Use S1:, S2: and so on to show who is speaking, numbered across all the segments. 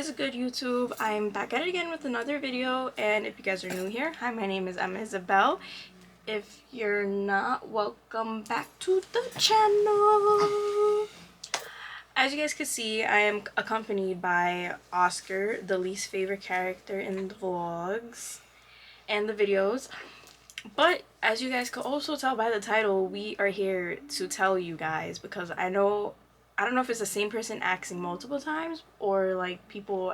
S1: is good, YouTube? I'm back at it again with another video, and if you guys are new here, hi, my name is Emma Isabel. If you're not, welcome back to the channel. As you guys can see, I am accompanied by Oscar, the least favorite character in the vlogs and the videos. But as you guys could also tell by the title, we are here to tell you guys, because I don't know if it's the same person asking multiple times or like people,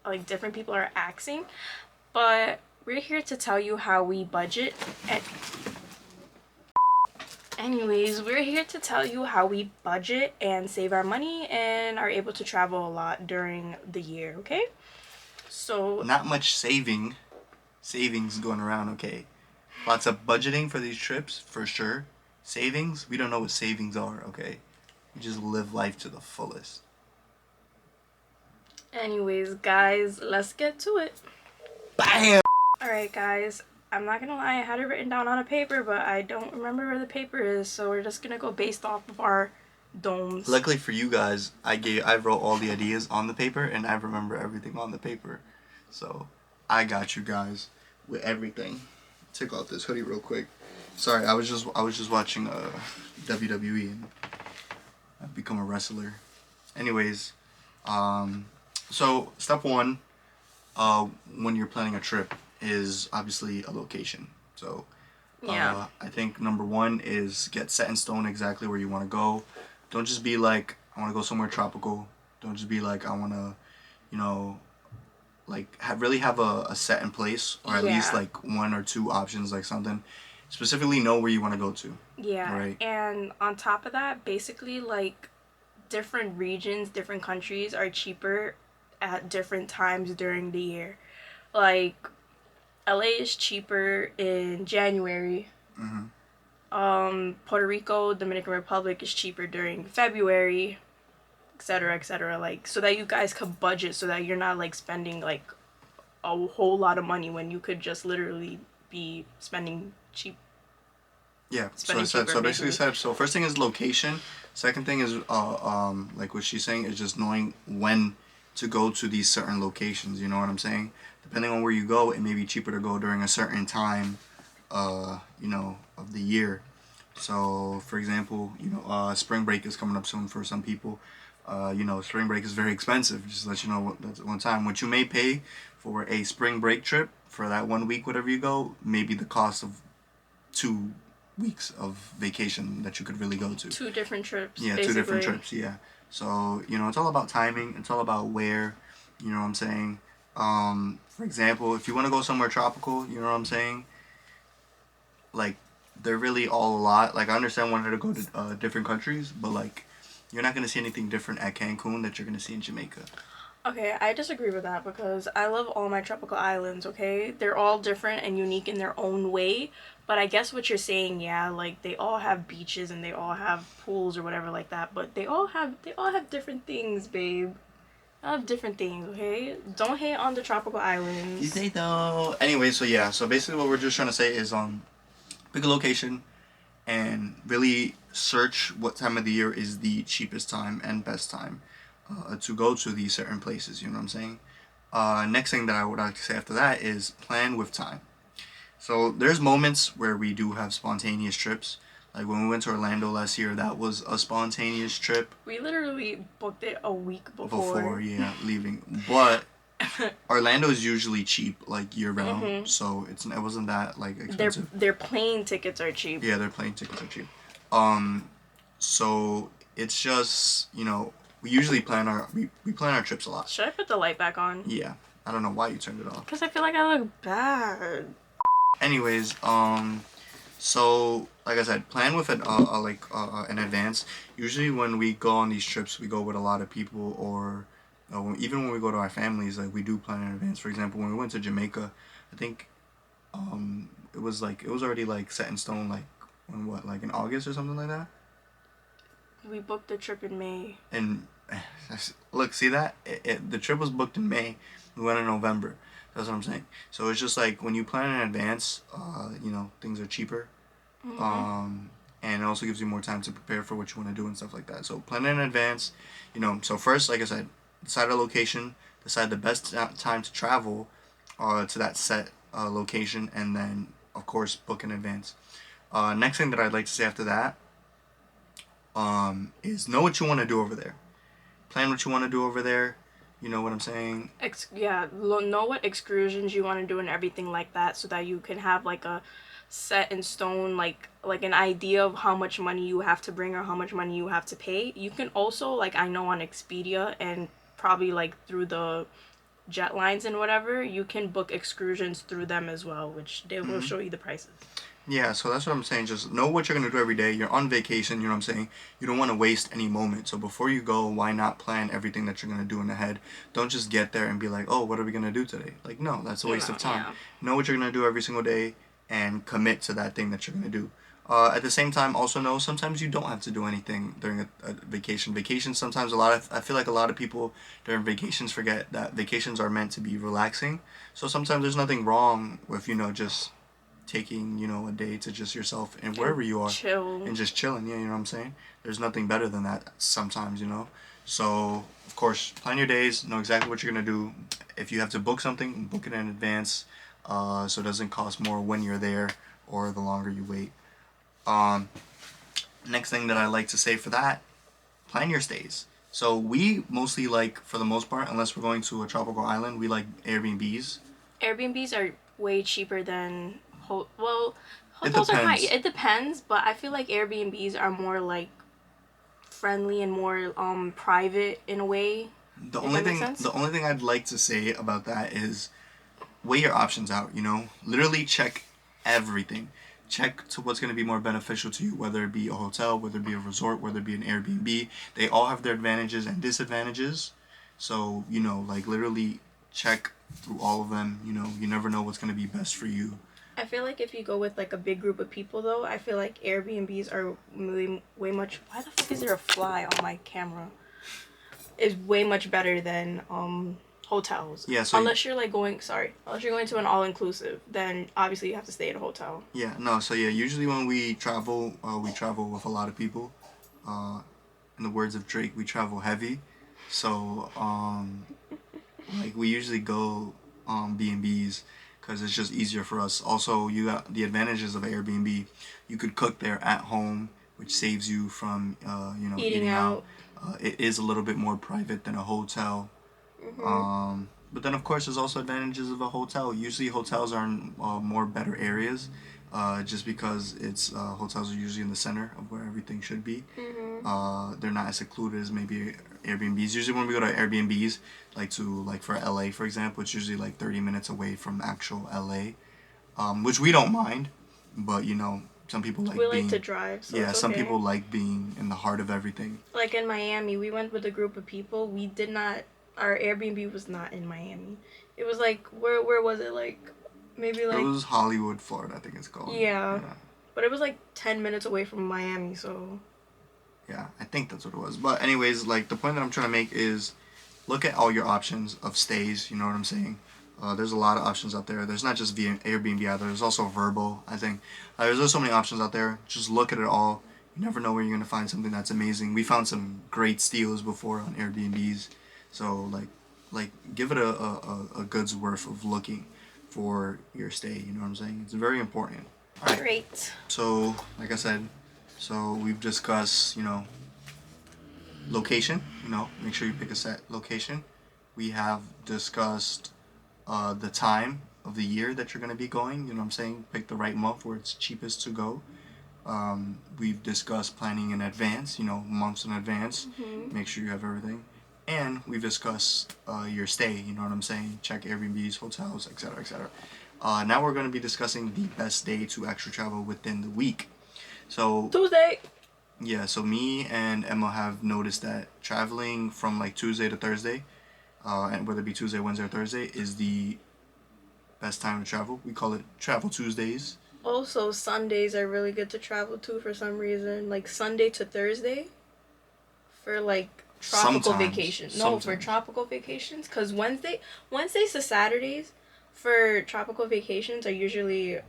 S1: like different people are asking, but we're here to tell you how we budget. Anyways, we're here to tell you how we budget and save our money and are able to travel a lot during the year, okay? So
S2: not much savings going around, okay? Lots of budgeting for these trips, for sure. Savings, we don't know what savings are, okay? You just live life to the fullest.
S1: anyways, guys, let's get to it.
S2: Bam!
S1: Alright, guys, I'm not gonna lie, I had it written down on a paper, but I don't remember where the paper is, so we're just gonna go based off of our domes.
S2: Luckily for you guys, I wrote all the ideas on the paper, and I remember everything on the paper. So, I got you guys with everything. Take off this hoodie real quick. Sorry, I was just watching WWE, and I've become a wrestler. Anyways, so step one, when you're planning a trip, is obviously a location. So
S1: Yeah.
S2: I think number one is get set in stone exactly where you want to go. Don't just be like, I want to go somewhere tropical. Don't just be like, I want to, you know, like really have a set in place, or at least like one or two options, like something. Specifically know where you want to go to.
S1: Yeah.
S2: Right.
S1: And on top of that, basically, like, different regions, different countries are cheaper at different times during the year. Like, LA is cheaper in January. Puerto Rico, Dominican Republic is cheaper during February, etc., etc. Like, so that you guys could budget, so that you're not like spending like a whole lot of money when you could just literally be spending cheap.
S2: Yeah.
S1: Spending
S2: So
S1: cheaper,
S2: basically
S1: basically.
S2: so first thing is location. Second thing is like what she's saying is just knowing when to go to these certain locations. You know what I'm saying? Depending on where you go, it may be cheaper to go during a certain time, you know, of the year. So, for example, you know, spring break is coming up soon for some people. You know, spring break is very expensive. Just to let you know that's one time. What you may pay for a spring break trip for that 1 week, whatever you go, may be the cost of 2 weeks of vacation that you could really go to.
S1: Two different trips.
S2: Yeah,
S1: basically.
S2: 2 different trips. Yeah. So, you know, it's all about timing. It's all about where. You know what I'm saying? For example, if you want to go somewhere tropical, you know what I'm saying? Like, they're really all a lot. Like, I understand wanting to go to different countries, but like, you're not gonna see anything different at Cancun that you're gonna see in Jamaica.
S1: Okay, I disagree with that, because I love all my tropical islands, okay? They're all different and unique in their own way, but I guess what you're saying, yeah, like they all have beaches and they all have pools or whatever like that, but they all have different things, babe. They all have different things, okay? Don't hate on the tropical islands.
S2: You say though. Anyway, so yeah, so basically what we're just trying to say is pick a location and really search what time of the year is the cheapest time and best time to go to these certain places. You know what I'm saying? Next thing that I would like to say after that is plan with time. So there's moments where we do have spontaneous trips. Like when we went to Orlando last year, that was a spontaneous trip.
S1: We literally booked it a week before.
S2: Before, yeah, leaving. But Orlando is usually cheap, like year round, so it wasn't that like expensive.
S1: Their plane tickets are cheap.
S2: Yeah, their plane tickets are cheap. So it's just, you know, we usually plan we plan our trips a lot.
S1: Should I put the light back on?
S2: Yeah, I don't know why you turned it off.
S1: Because I feel like I look bad.
S2: Anyways, so like I said, plan with in advance. Usually when we go on these trips, we go with a lot of people, or even when we go to our families, like we do plan in advance. For example, when we went to Jamaica, I think it was already like set in stone, like in August or something like that.
S1: We booked the trip in May.
S2: And look, see that the trip was booked in May. We went in November. That's what I'm saying. So it's just like when you plan in advance, you know, things are cheaper. And it also gives you more time to prepare for what you want to do and stuff like that. So plan in advance, you know. So first, like I said, decide a location, decide the best time to travel to that set location, and then of course book in advance. Next thing that I'd like to say after that is know what you want to do over there. Plan what you want to do over there. You know what I'm saying?
S1: Know what excursions you want to do and everything like that, so that you can have like a set in stone, like an idea of how much money you have to bring or how much money you have to pay. You can also, like, I know on Expedia and probably like through the jet lines and whatever, you can book excursions through them as well, which they will show you the prices.
S2: Yeah, so that's what I'm saying. Just know what you're going to do every day. You're on vacation, you know what I'm saying? You don't want to waste any moment. So before you go, why not plan everything that you're going to do in the head? Don't just get there and be like, oh, what are we going to do today? Like, no, that's a waste of time.
S1: Yeah.
S2: Know what you're going to do every single day and commit to that thing that you're going to do. At the same time, also know sometimes you don't have to do anything during a vacation. Vacations, sometimes I feel like a lot of people during vacations forget that vacations are meant to be relaxing. So sometimes there's nothing wrong with, just taking, a day to just yourself and wherever you are
S1: chill
S2: and just chilling. Yeah, you know what I'm saying? There's nothing better than that sometimes. So, of course, plan your days, know exactly what you're going to do. If you have to book something, book it in advance so it doesn't cost more when you're there or the longer you wait. Next thing that I like to say for that, plan your stays. So we mostly like, for the most part, unless we're going to a tropical island, we like Airbnbs.
S1: Airbnbs are way cheaper than hotels are high.
S2: Depends.
S1: It depends, but I feel like Airbnbs are more like friendly and more private in a way.
S2: The
S1: If
S2: only
S1: that makes
S2: thing
S1: sense.
S2: the only thing I'd like to say about that is weigh your options out. Literally check everything. Check to what's going to be more beneficial to you, whether it be a hotel, whether it be a resort, whether it be an Airbnb. They all have their advantages and disadvantages. So, like literally check through all of them. You never know what's going to be best for you.
S1: I feel like if you go with like a big group of people, though, I feel like Airbnbs are way much. Why the fuck is there a fly on my camera? Is way much better than hotels.
S2: Yeah, so
S1: unless you're going to an all inclusive, then obviously you have to stay at a hotel.
S2: Yeah, no, so yeah, usually when we travel with a lot of people. In the words of Drake, we travel heavy. So, like we usually go B&Bs because it's just easier for us. Also, you got the advantages of Airbnb. You could cook there at home, which saves you from
S1: Eating out.
S2: It is a little bit more private than a hotel. But then, of course, there's also advantages of a hotel. Usually, hotels are in more better areas, just because hotels are usually in the center of where everything should be. They're not as secluded as maybe Airbnbs. Usually, when we go to Airbnbs, like for LA, for example, it's usually like 30 minutes away from actual LA, which we don't mind. But some people like
S1: We
S2: being
S1: like to drive, so
S2: yeah.
S1: it's
S2: Some
S1: okay.
S2: people like being in the heart of everything.
S1: Like in Miami, we went with a group of people. Our Airbnb was not in Miami. It was like, where was it? Like, maybe like.
S2: It was Hollywood, Florida, I think it's called.
S1: Yeah. But it was like 10 minutes away from Miami, so.
S2: Yeah, I think that's what it was. But anyways, like the point that I'm trying to make is look at all your options of stays, you know what I'm saying? There's a lot of options out there. There's not just via Airbnb either. There's also Vrbo, I think. There's just so many options out there. Just look at it all. You never know where you're going to find something that's amazing. We found some great steals before on Airbnbs. So, like give it a good's worth of looking for your stay. You know what I'm saying? It's very important. All right.
S1: Great.
S2: So, like I said, we've discussed, location. Make sure you pick a set location. We have discussed the time of the year that you're going to be going. You know what I'm saying? Pick the right month where it's cheapest to go. We've discussed planning in advance, months in advance. Make sure you have everything. And we've discussed your stay, you know what I'm saying? Check Airbnbs, hotels, etc., etc. Now we're going to be discussing the best day to actually travel within the week. So
S1: Tuesday.
S2: Yeah, so me and Emma have noticed that traveling from like Tuesday to Thursday, and whether it be Tuesday, Wednesday, or Thursday, is the best time to travel. We call it Travel Tuesdays.
S1: Also, Sundays are really good to travel to for some reason. Like Sunday to Thursday for like tropical vacations. No, for tropical vacations. Because Wednesdays to Saturdays for tropical vacations are usually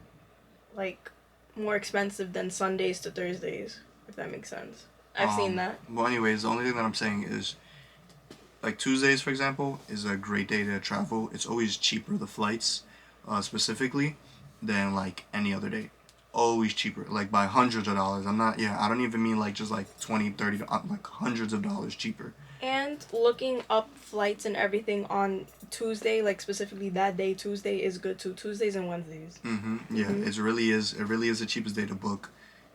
S1: like more expensive than Sundays to Thursdays, if that makes sense. I've seen that.
S2: Well, anyways, the only thing that I'm saying is like Tuesdays, for example, is a great day to travel. It's always cheaper, the flights, specifically, than like any other day. Always cheaper, like by hundreds of dollars. I don't even mean like just like 20, 30, like hundreds of dollars cheaper.
S1: And looking up flights and everything on Tuesday, like specifically that day, Tuesday is good too. Tuesdays and Wednesdays.
S2: Yeah, it really is. It really is the cheapest day to book.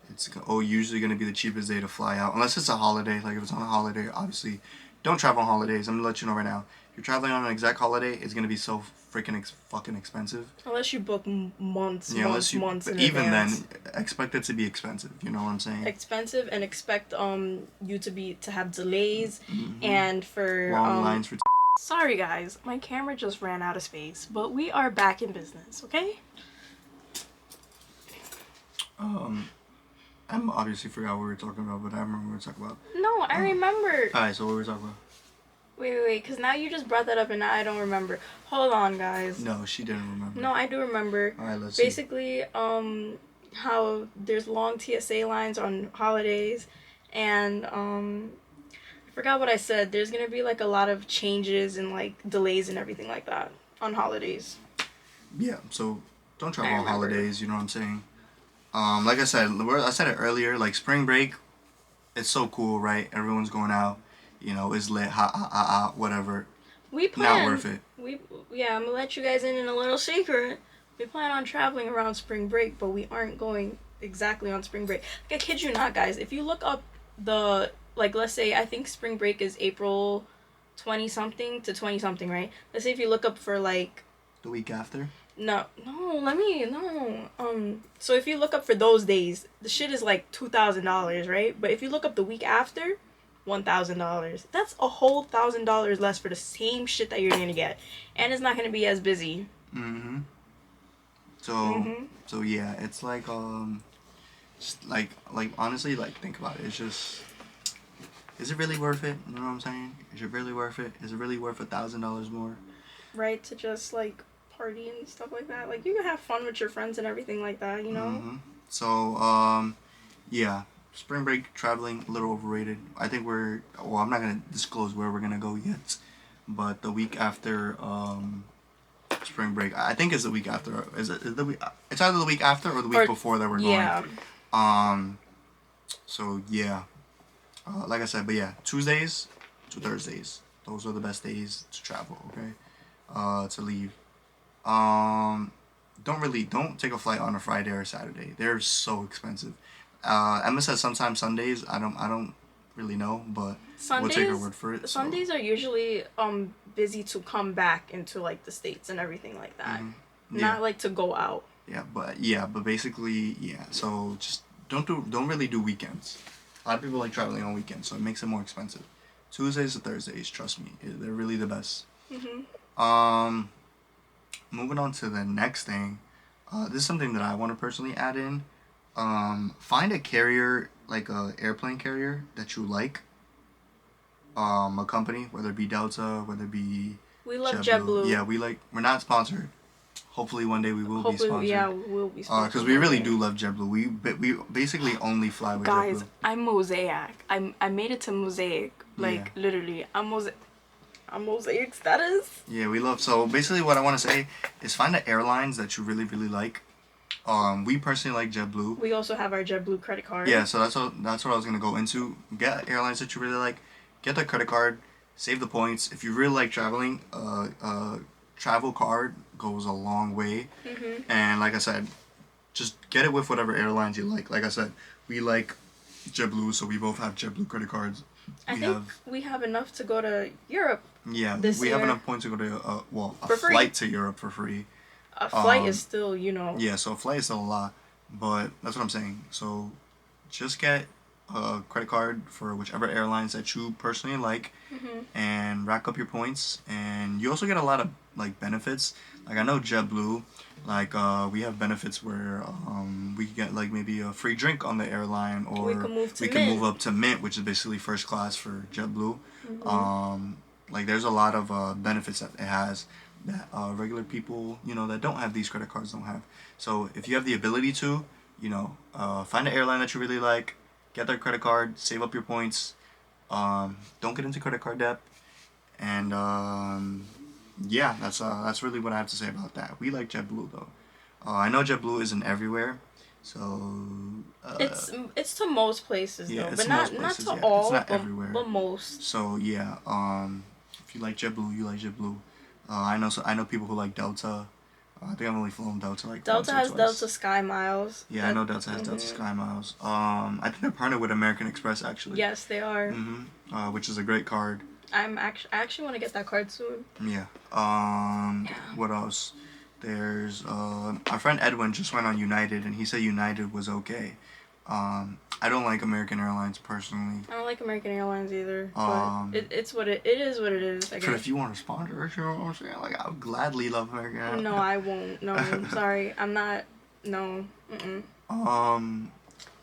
S2: It's usually going to be the cheapest day to fly out, unless it's a holiday. Like if it's on a holiday, obviously, don't travel on holidays. I'm gonna let you know right now. If you're traveling on an exact holiday, it's gonna be so freaking fucking expensive.
S1: Unless you book months,
S2: Yeah,
S1: months, months in
S2: even
S1: advance.
S2: then, expect it to be expensive. You know what I'm saying?
S1: Expensive, and expect you to have delays and for
S2: Long lines for.
S1: Sorry guys, my camera just ran out of space, but we are back in business, okay?
S2: I'm obviously forgot what we were talking about, but I remember what we were talking about.
S1: No, I remember.
S2: Alright, so what were we talking about?
S1: Wait, because now you just brought that up and now I don't remember. Hold on, guys.
S2: No, she didn't remember.
S1: No, I do remember.
S2: Alright, let's
S1: Basically, how there's long TSA lines on holidays, and I forgot what I said. There's gonna be like a lot of changes and like delays and everything like that on holidays.
S2: Yeah, so don't travel on holidays, you know what I'm saying? Like I said it earlier, like spring break, it's so cool, right? Everyone's going out, you know, it's lit, whatever.
S1: We plan.
S2: Not worth it.
S1: I'm gonna let you guys in a little secret. We plan on traveling around spring break, but we aren't going exactly on spring break. Like, I kid you not, guys. If you look up let's say, I think spring break is April 20 something to 20 something, right? Let's say if you look up for like
S2: the week after.
S1: No. So if you look up for those days, the shit is like $2,000, right? But if you look up the week after, $1,000. That's a whole $1,000 less for the same shit that you're gonna get, and it's not gonna be as busy.
S2: So yeah, it's like just like honestly, like think about it. It's just, is it really worth it? You know what I'm saying? Is it really worth it? Is it really worth $1,000 more?
S1: Right, to just like party and stuff like that. Like, you can have fun with your friends and everything like that, you know?
S2: So, yeah, spring break traveling, a little overrated. I think I'm not going to disclose where we're going to go yet, but the week after, spring break, I think it's the week after. It's either the week after or the week before that we're going. So, yeah. Like I said, but yeah, Tuesdays to Thursdays. Those are the best days to travel, okay? To leave. Don't take a flight on a Friday or Saturday. They're so expensive. Emma says sometimes Sundays. I don't really know, but we'll take her word for it.
S1: Sundays are usually busy to come back into like the States and everything like that. Not like to go out.
S2: But basically, yeah. So just don't really do weekends. A lot of people like traveling on weekends, so it makes it more expensive. Tuesdays to Thursdays, trust me, they're really the best. Moving on to the next thing, this is something that I want to personally add in. Find a carrier, like a airplane carrier that you like. A company, whether it be Delta, whether it be
S1: we love JetBlue.
S2: Yeah, we're not sponsored. Hopefully one day we will be sponsored.
S1: Yeah, we will be sponsored.
S2: Because we really do love JetBlue. We basically only fly with JetBlue.
S1: Guys, I'm Mosaic. I made it to Mosaic. Like, literally, I'm Mosaic status.
S2: Yeah, we love. So basically, what I want to say is find the airlines that you really like. We personally like JetBlue.
S1: We also have our JetBlue credit card.
S2: Yeah, so that's what I was gonna go into. Get airlines that you really like. Get their credit card. Save the points. If you really like traveling, travel card goes a long way. And like I said, just get it with whatever airlines you like. Like I said, we like JetBlue, so we both have JetBlue credit cards.
S1: I think we have enough to go to Europe.
S2: Yeah, we have enough points to go to a flight to Europe for free.
S1: A flight is still, you know.
S2: Yeah, so a flight is still a lot, but that's what I'm saying. So just get a credit card for whichever airlines that you personally like, and rack up your points. And you also get a lot of like benefits. Like I know JetBlue, like we have benefits where we can get like maybe a free drink on the airline, or we can move up to Mint, which is basically first class for JetBlue. Like there's a lot of benefits that it has that regular people, you know, that don't have these credit cards don't have. So if you have the ability to, you know, find an airline that you really like, get their credit card, save up your points, don't get into credit card debt, And yeah, that's really what I have to say about that. We like JetBlue though. I know JetBlue isn't everywhere, so
S1: it's to most places
S2: yeah,
S1: though,
S2: it's
S1: but
S2: to most
S1: not
S2: places.
S1: to
S2: Yeah, it's
S1: all,
S2: not everywhere.
S1: but most.
S2: So yeah, if you like JetBlue, you like JetBlue. I know people who like Delta. I think I've only flown Delta like
S1: Delta
S2: once or
S1: has
S2: twice.
S1: Delta Sky Miles.
S2: Yeah, I know Delta has Delta Sky Miles. I think they're partnered with American Express actually.
S1: Yes, they are.
S2: Which is a great card.
S1: I actually want to get that card soon.
S2: Yeah. What else? There's our friend Edwin just went on United and he said United was okay. I don't like American Airlines personally.
S1: I don't like American Airlines either.
S2: Um,
S1: But it is what it is. I guess.
S2: But if you want to sponsor us, you know what I'm saying? Like I would gladly love American Airlines.
S1: No, I won't. No, sorry, I'm not. No.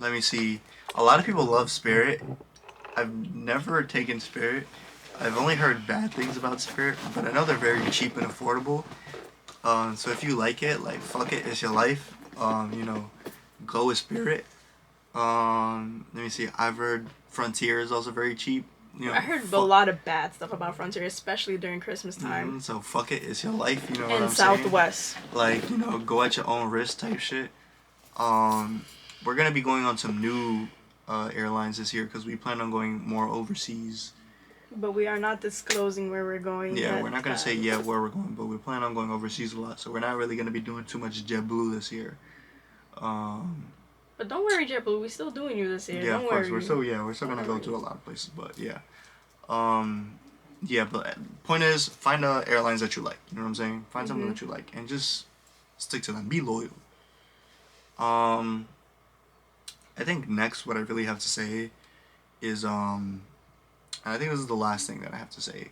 S2: Let me see. A lot of people love Spirit. I've never taken Spirit. I've only heard bad things about Spirit, but I know they're very cheap and affordable. So if you like it, like fuck it, it's your life. Go with Spirit. Let me see. I've heard Frontier is also very cheap.
S1: I heard a lot of bad stuff about Frontier, especially during Christmas time.
S2: So fuck it, it's your life. You know what
S1: and
S2: I'm saying?
S1: Southwest.
S2: Like go at your own risk type shit. We're gonna be going on some new airlines this year because we plan on going more overseas.
S1: But we are not disclosing where we're going.
S2: Yeah,
S1: yet.
S2: we're not gonna say yet where we're going, but we plan on going overseas a lot. So we're not really gonna be doing too much JetBlue this year.
S1: But don't worry, JetBlue. We're still doing you this year.
S2: Yeah,
S1: don't
S2: of course.
S1: worry.
S2: We're still gonna go to a lot of places, but yeah. Yeah, but point is, find airlines that you like. You know what I'm saying? Find something that you like and just stick to them. Be loyal. I think next what I really have to say is and I think this is the last thing that I have to say.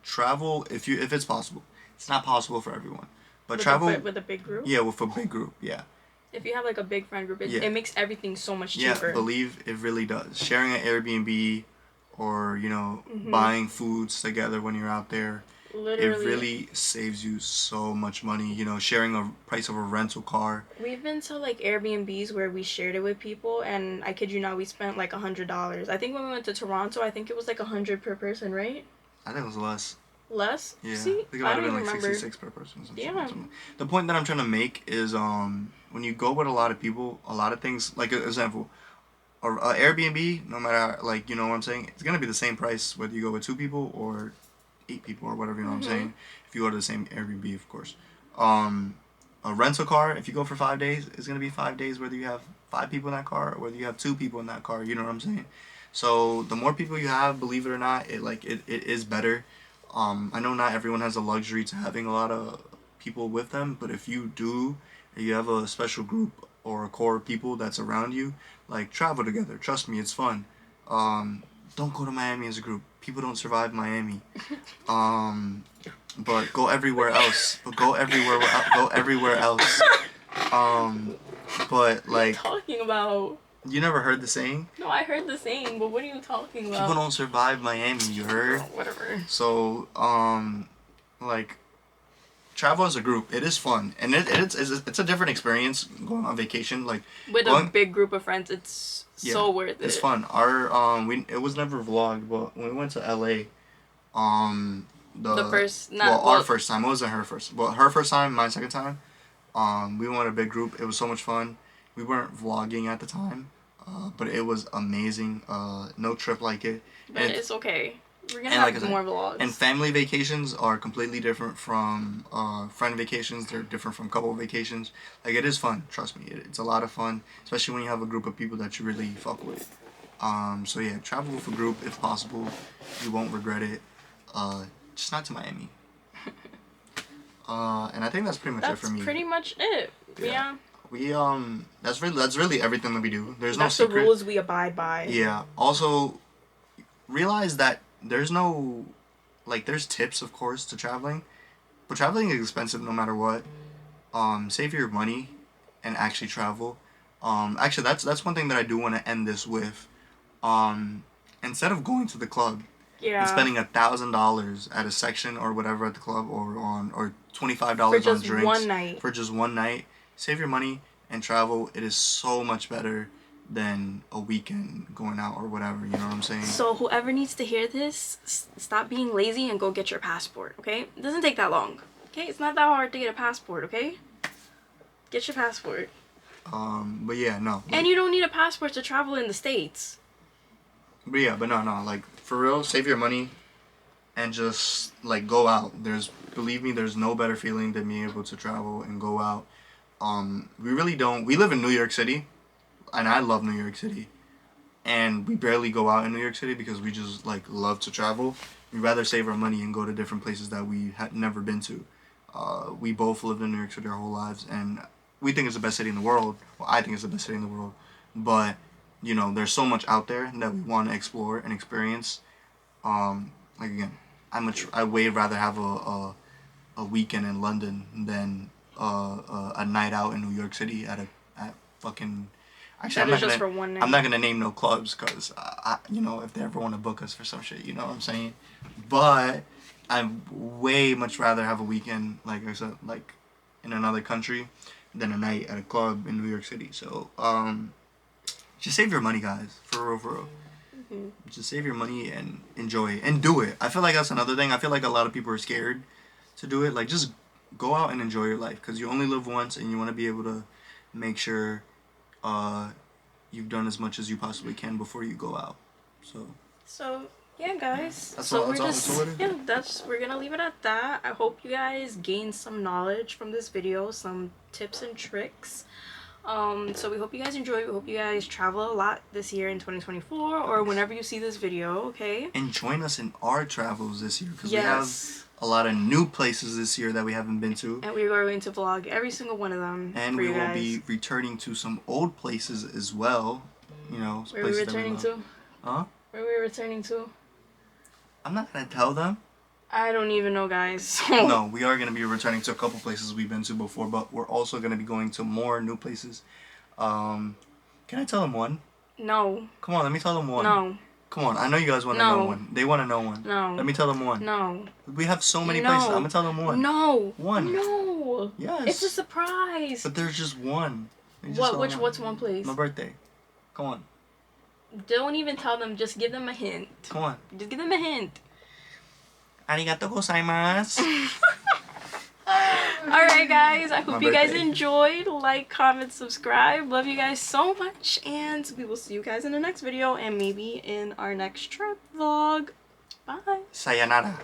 S2: Travel if it's possible. It's not possible for everyone, but travel
S1: with a big group.
S2: Yeah, with a big group. Yeah.
S1: If you have like a big friend group, it makes everything so much cheaper.
S2: Yeah, believe it really does. Sharing an Airbnb or buying foods together when you're out there.
S1: Literally.
S2: It really saves you so much money. Sharing a price of a rental car.
S1: We've been to like Airbnbs where we shared it with people, and I kid you not, we spent like $100. I think when we went to Toronto, I think it was like $100 per person, right?
S2: I think it was less.
S1: Less?
S2: Yeah.
S1: See?
S2: I think it might have been like 66 per person.
S1: Yeah.
S2: The point that I'm trying to make is when you go with a lot of people, a lot of things, like an example, or Airbnb, no matter like, you know what I'm saying, it's gonna be the same price whether you go with 2 people or 8 people or whatever, you know what I'm saying. If you go to the same Airbnb, of course. A rental car, if you go for 5 days, it's gonna be 5 days whether you have 5 people in that car or whether you have 2 people in that car. You know what I'm saying? So the more people you have, believe it or not, it is better. I know not everyone has the luxury to having a lot of people with them, but if you do, if you have a special group or a core of people that's around you, like travel together. Trust me, it's fun. Don't go to Miami as a group. People don't survive Miami. But go everywhere else. Go everywhere else. But like.
S1: What are you talking about?
S2: You never heard the saying?
S1: No, I heard the saying, but what are you talking about?
S2: People don't survive Miami, you heard?
S1: Oh, whatever.
S2: So, like, travel as a group, it is fun. And it's a different experience going on vacation. Like
S1: with a big group of friends, it's so worth it.
S2: It's fun. Our, it was never vlogged, but when we went to LA, our first time, it wasn't her first. Well, her first time, my second time, we went a big group. It was so much fun. We weren't vlogging at the time. But it was amazing. No trip like it.
S1: But it's okay. We're gonna have more vlogs.
S2: And family vacations are completely different from friend vacations. They're different from couple vacations. Like, it is fun. Trust me. It's a lot of fun. Especially when you have a group of people that you really fuck with. So yeah, travel with a group if possible. You won't regret it. Just not to Miami. And I think that's pretty much it for me.
S1: That's pretty much it. Yeah.
S2: We that's really everything that we do. There's no
S1: secret. That's the rules we abide by.
S2: Yeah. Also, realize that there's no, like, there's tips of course to traveling, but traveling is expensive no matter what. Save your money, and actually travel. Actually that's one thing that I do want to end this with. Instead of going to the club.
S1: Yeah.
S2: And spending $1,000 at a section or whatever at the club or $25 on drinks
S1: for just one night.
S2: Save your money and travel. It is so much better than a weekend going out or whatever. You know what I'm saying?
S1: So whoever needs to hear this, stop being lazy and go get your passport, okay? It doesn't take that long, okay? It's not that hard to get a passport, okay? Get your passport.
S2: But yeah, no.
S1: And you don't need a passport to travel in the States.
S2: But yeah, but no, like for real, save your money and just like go out. Believe me, there's no better feeling than being able to travel and go out. We really don't. We live in New York City, and I love New York City, and we barely go out in New York City because we just like love to travel. We'd rather save our money and go to different places that we had never been to. We both lived in New York City our whole lives, and we think it's the best city in the world. Well, I think it's the best city in the world, but you know, there's so much out there that we want to explore and experience. Like again, I way rather have a weekend in London than a night out in New York City at fucking. Actually,
S1: That is just for one night.
S2: I'm not gonna name no clubs because you know, if they ever want to book us for some shit, you know what I'm saying. But I'd way much rather have a weekend, like I said, like in another country, than a night at a club in New York City. So just save your money, guys. For real, for real.
S1: Mm-hmm.
S2: Just save your money and enjoy it and do it. I feel like that's another thing. I feel like a lot of people are scared to do it. Like, just go out and enjoy your life because you only live once, and you want to be able to make sure you've done as much as you possibly can before you go out. So
S1: yeah, guys.
S2: That's
S1: so
S2: all-
S1: we're
S2: that's all-
S1: just
S2: that's all
S1: we're gonna leave it at that. I hope you guys gained some knowledge from this video, some tips and tricks. So we hope you guys enjoy. We hope you guys travel a lot this year in 2024 or whenever you see this video, okay?
S2: and join us in our travels this year because we
S1: Yes.
S2: have a lot of new places this year that we haven't been to.
S1: And we are going to vlog every single one of them.
S2: And
S1: for
S2: we
S1: you
S2: will
S1: guys.
S2: be returning to some old places as well. You know,
S1: Where are we
S2: places that
S1: returning
S2: love.
S1: to?
S2: Huh?
S1: Where are we returning to?
S2: I'm not gonna tell them.
S1: I don't even know, guys. So.
S2: No, we are gonna be returning to a couple places we've been to before, but we're also gonna be going to more new places. Can I tell them one?
S1: No.
S2: Come on, let me tell them one.
S1: No.
S2: Come on, I know you guys want to
S1: No.
S2: know one. They want to know one.
S1: No.
S2: Let me tell them one.
S1: No.
S2: We have so many
S1: No.
S2: places. I'm gonna tell them one.
S1: No.
S2: One.
S1: No.
S2: Yes.
S1: It's a surprise.
S2: But there's just one. They just
S1: What?
S2: tell
S1: Which?
S2: one.
S1: What's one place?
S2: My birthday. Come on.
S1: Don't even tell them. Just give them a hint.
S2: Come on.
S1: Just give them a hint.
S2: Arigato gozaimasu.
S1: Alright, guys. I hope
S2: My
S1: you guys
S2: birthday.
S1: enjoyed. Like, comment, subscribe. Love you guys so much. And we will see you guys in the next video and maybe in our next trip vlog. Bye.
S2: Sayonara.